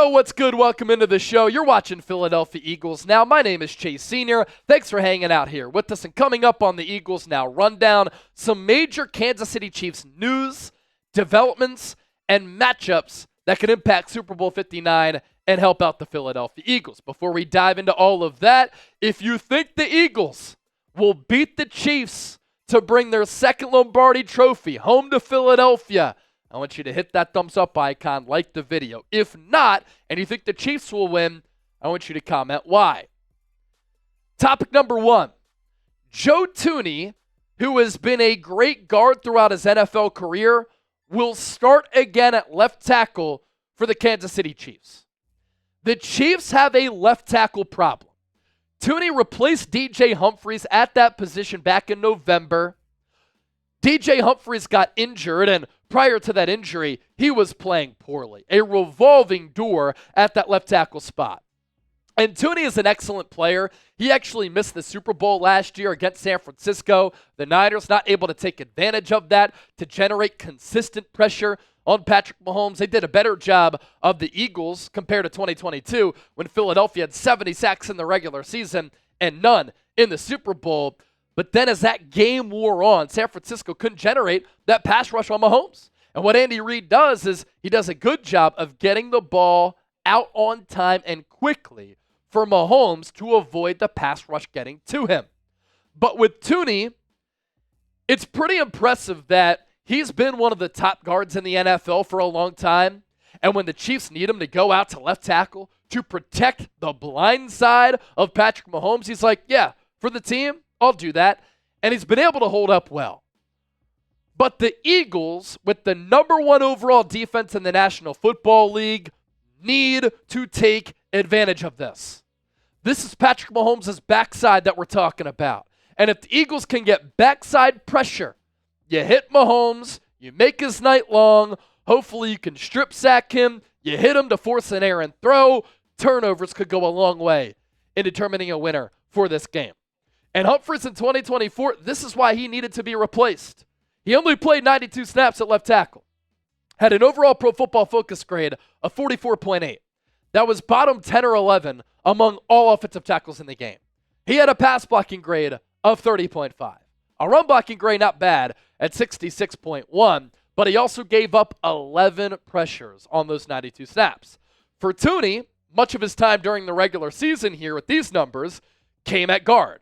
Yo, what's good? Welcome into the show. You're watching Philadelphia Eagles Now. My name is Chase Sr. Thanks for hanging out here with us. And coming up on the Eagles Now rundown, some major Kansas City Chiefs news, developments, and matchups that can impact Super Bowl 59 and help out the Philadelphia Eagles. Before we dive into all of that, if you think the Eagles will beat the Chiefs to bring their second Lombardi trophy home to Philadelphia, I want you to hit that thumbs up icon, like the video. If not, and you think the Chiefs will win, I want you to comment why. Topic number one, Joe Thuney, who has been a great guard throughout his NFL career, will start again at left tackle for the Kansas City Chiefs. The Chiefs have a left tackle problem. Thuney replaced DJ Humphries at that position back in November. DJ Humphries got injured, and prior to that injury, he was playing poorly. A revolving door at that left tackle spot. And Thuney is an excellent player. He actually missed the Super Bowl last year against San Francisco. The Niners not able to take advantage of that to generate consistent pressure on Patrick Mahomes. They did a better job of the Eagles compared to 2022 when Philadelphia had 70 sacks in the regular season and none in the Super Bowl. But then as that game wore on, San Francisco couldn't generate that pass rush on Mahomes. And what Andy Reid does is he does a good job of getting the ball out on time and quickly for Mahomes to avoid the pass rush getting to him. But with Thuney, it's pretty impressive that he's been one of the top guards in the NFL for a long time. And when the Chiefs need him to go out to left tackle to protect the blind side of Patrick Mahomes, he's like, yeah, for the team, I'll do that. And he's been able to hold up well. But the Eagles, with the number one overall defense in the National Football League, need to take advantage of this. This is Patrick Mahomes' backside that we're talking about. And if the Eagles can get backside pressure, you hit Mahomes, you make his night long, hopefully you can strip sack him, you hit him to force an errant throw, turnovers could go a long way in determining a winner for this game. And Humphries in 2024, this is why he needed to be replaced. He only played 92 snaps at left tackle. Had an overall Pro Football Focus grade of 44.8. That was bottom 10 or 11 among all offensive tackles in the game. He had a pass blocking grade of 30.5. A run blocking grade not bad at 66.1, but he also gave up 11 pressures on those 92 snaps. For Thuney, much of his time during the regular season here with these numbers came at guard.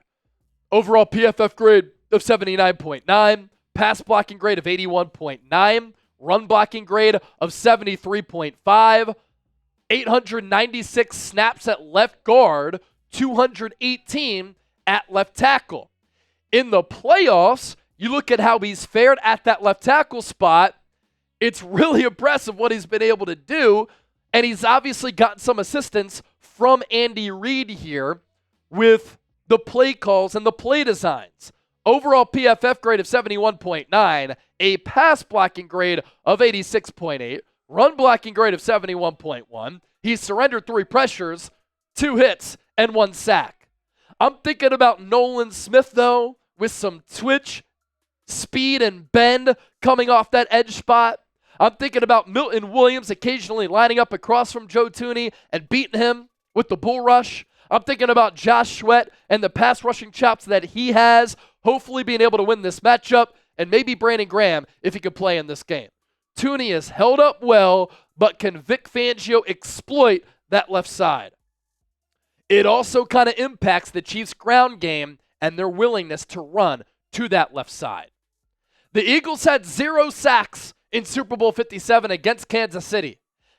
Overall PFF grade of 79.9, pass blocking grade of 81.9, run blocking grade of 73.5, 896 snaps at left guard, 218 at left tackle. In the playoffs, you look at how he's fared at that left tackle spot, it's really impressive what he's been able to do, and he's obviously gotten some assistance from Andy Reid here with the play calls and the play designs. Overall PFF grade of 71.9, a pass blocking grade of 86.8, run blocking grade of 71.1. He surrendered 3 pressures, 2 hits, and 1 sack. I'm thinking about Nolan Smith, though, with some twitch, speed, and bend coming off that edge spot. I'm thinking about Milton Williams occasionally lining up across from Joe Thuney and beating him with the bull rush. I'm thinking about Josh Sweat and the pass rushing chops that he has, hopefully being able to win this matchup, and maybe Brandon Graham if he could play in this game. Thuney is held up well, but can Vic Fangio exploit that left side? It also kind of impacts the Chiefs' ground game and their willingness to run to that left side. The Eagles had 0 sacks in Super Bowl 57 against Kansas City.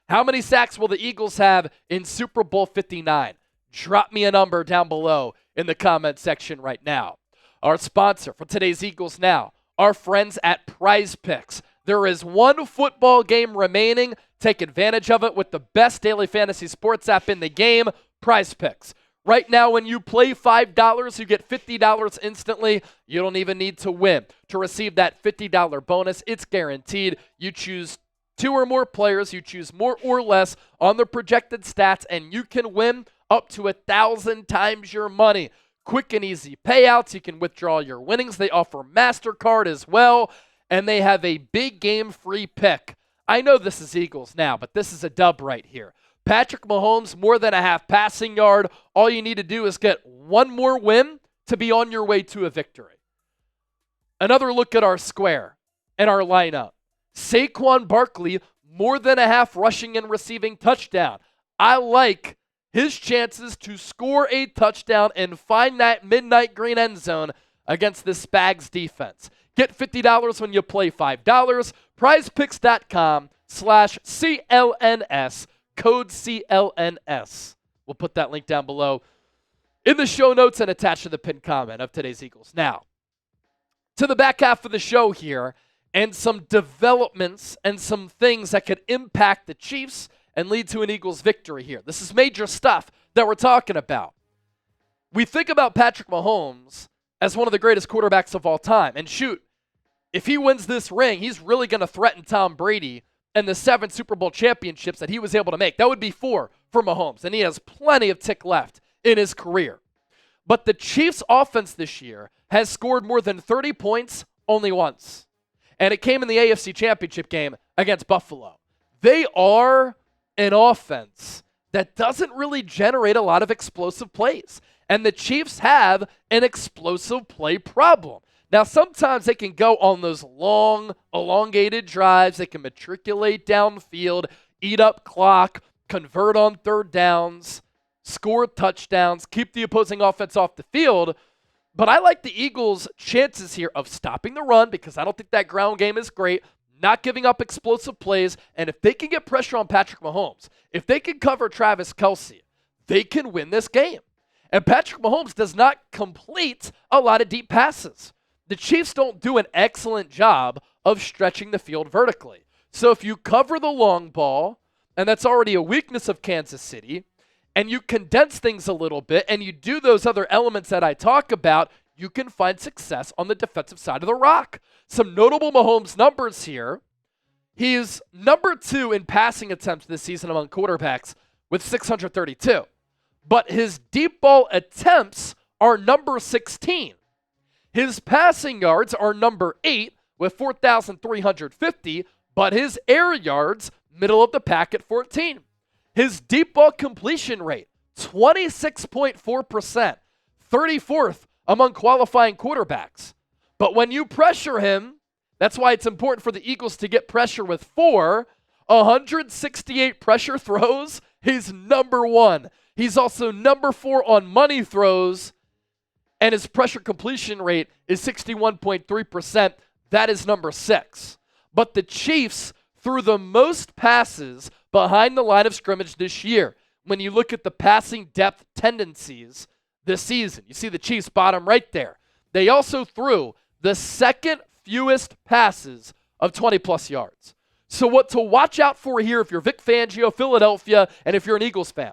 How many sacks will the Eagles have in Super Bowl 59? Drop me a number down below in the comment section right now. Our sponsor for today's Eagles Now, our friends at Prize Picks. There is one football game remaining. Take advantage of it with the best daily fantasy sports app in the game, Prize Picks. Right now, when you play $5, you get $50 instantly. You don't even need to win to receive that $50 bonus. It's guaranteed. You choose 2 or more players. You choose more or less on the projected stats, and you can win up to 1,000 times your money. Quick and easy payouts. You can withdraw your winnings. They offer MasterCard as well, and they have a big game free pick. I know this is Eagles Now, but this is a dub right here. Patrick Mahomes, more than a half passing yard. All you need to do is get one more win to be on your way to a victory. Another look at our square and our lineup. Saquon Barkley, more than a half rushing and receiving touchdown. I like his chances to score a touchdown and find that midnight green end zone against this Spags defense. Get $50 when you play $5. prizepicks.com/CLNS, code CLNS. We'll put that link down below in the show notes and attached to the pinned comment of today's Eagles. Now, to the back half of the show here, and some developments and some things that could impact the Chiefs and lead to an Eagles victory here. This is major stuff that we're talking about. We think about Patrick Mahomes as one of the greatest quarterbacks of all time. And shoot, if he wins this ring, he's really going to threaten Tom Brady and the 7 Super Bowl championships that he was able to make. That would be 4 for Mahomes, and he has plenty of tick left in his career. But the Chiefs' offense this year has scored more than 30 points only once. And it came in the AFC Championship game against Buffalo. They are an offense that doesn't really generate a lot of explosive plays. And the Chiefs have an explosive play problem. Now, sometimes they can go on those long, elongated drives. They can matriculate downfield, eat up clock, convert on third downs, score touchdowns, keep the opposing offense off the field. But I like the Eagles' chances here of stopping the run because I don't think that ground game is great, not giving up explosive plays, and if they can get pressure on Patrick Mahomes, if they can cover Travis Kelce, they can win this game. And Patrick Mahomes does not complete a lot of deep passes. The Chiefs don't do an excellent job of stretching the field vertically. So if you cover the long ball, and that's already a weakness of Kansas City, and you condense things a little bit, and you do those other elements that I talk about, you can find success on the defensive side of the rock. Some notable Mahomes numbers here. He's number 2 in passing attempts this season among quarterbacks with 632. But his deep ball attempts are number 16. His passing yards are number 8 with 4,350, but his air yards, middle of the pack at 14. His deep ball completion rate, 26.4%, 34th among qualifying quarterbacks. But when you pressure him, that's why it's important for the Eagles to get pressure with 168 pressure throws. He's number 1. He's also number 4 on money throws, and his pressure completion rate is 61.3%. That is number 6. But the Chiefs threw the most passes behind the line of scrimmage this year. When you look at the passing depth tendencies this season, you see the Chiefs bottom right there. They also threw the second fewest passes of 20-plus yards. So what to watch out for here if you're Vic Fangio, Philadelphia, and if you're an Eagles fan.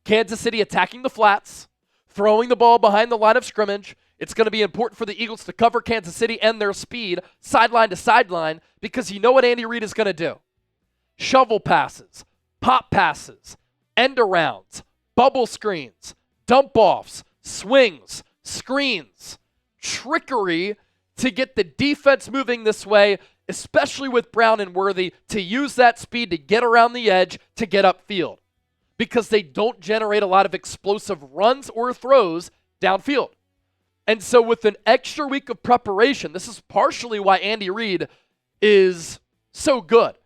Kansas City attacking the flats, throwing the ball behind the line of scrimmage. It's going to be important for the Eagles to cover Kansas City and their speed, sideline to sideline, because you know what Andy Reid is going to do. Shovel passes, pop passes, end arounds, bubble screens, dump offs, swings, screens, trickery to get the defense moving this way, especially with Brown and Worthy, to use that speed to get around the edge, to get upfield, because they don't generate a lot of explosive runs or throws downfield. And so with an extra week of preparation, this is partially why Andy Reid is so good.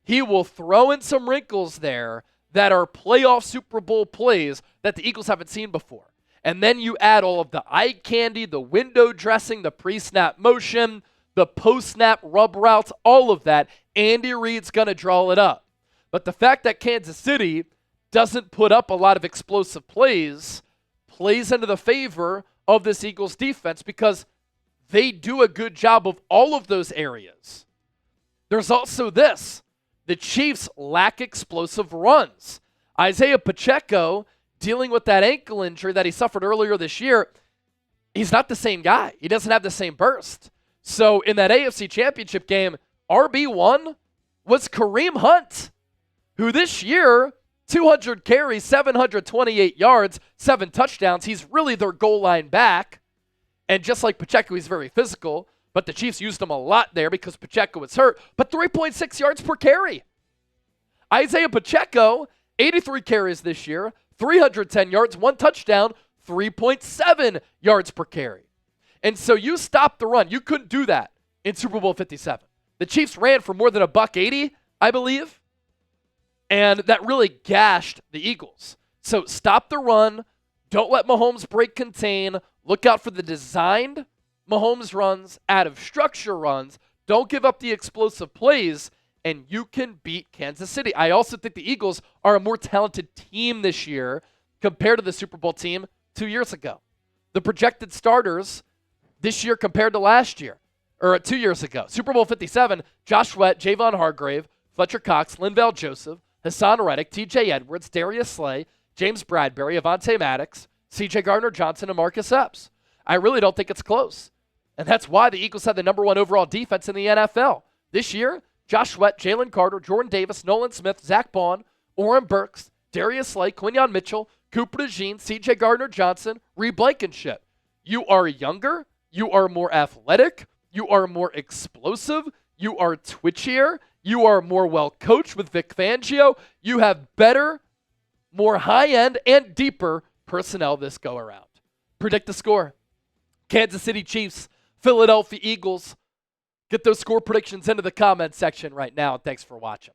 He will throw in some wrinkles there that are playoff Super Bowl plays that the Eagles haven't seen before. And then you add all of the eye candy, the window dressing, the pre-snap motion, the post-snap rub routes, all of that. Andy Reid's going to draw it up. But the fact that Kansas City doesn't put up a lot of explosive plays plays into the favor of this Eagles defense because they do a good job of all of those areas. There's also this. The Chiefs lack explosive runs. Isaiah Pacheco, dealing with that ankle injury that he suffered earlier this year, he's not the same guy. He doesn't have the same burst. So in that AFC Championship game, RB1 was Kareem Hunt, who this year, 200 carries, 728 yards, 7 touchdowns. He's really their goal line back. And just like Pacheco, he's very physical, but the Chiefs used him a lot there because Pacheco was hurt. But 3.6 yards per carry. Isaiah Pacheco 83 carries this year, 310 yards, 1 touchdown, 3.7 yards per carry. And so you stopped the run. You couldn't do that in Super Bowl 57. The Chiefs ran for more than $180, I believe, and that really gashed the Eagles. So stop the run. Don't let Mahomes break contain. Look out for the designed Mahomes runs, out of structure runs. Don't give up the explosive plays, and you can beat Kansas City. I also think the Eagles are a more talented team this year compared to the Super Bowl team 2 years ago. The projected starters this year compared to last year, or 2 years ago. Super Bowl 57, Josh Sweat, Javon Hargrave, Fletcher Cox, Linval Joseph, Hassan Reddick, TJ Edwards, Darius Slay, James Bradbury, Avonte Maddox, CJ Gardner-Johnson, and Marcus Epps. I really don't think it's close. And that's why the Eagles had the number 1 overall defense in the NFL. This year, Josh Sweat, Jalen Carter, Jordan Davis, Nolan Smith, Zach Bond, Oren Burks, Darius Slay, Quinyon Mitchell, Cooper DeJean, CJ Gardner-Johnson, Reed Blankenship. You are younger. You are more athletic. You are more explosive. You are twitchier. You are more well-coached with Vic Fangio. You have better, more high-end, and deeper personnel this go-around. Predict the score. Kansas City Chiefs, Philadelphia Eagles. Get those score predictions into the comment section right now, and thanks for watching.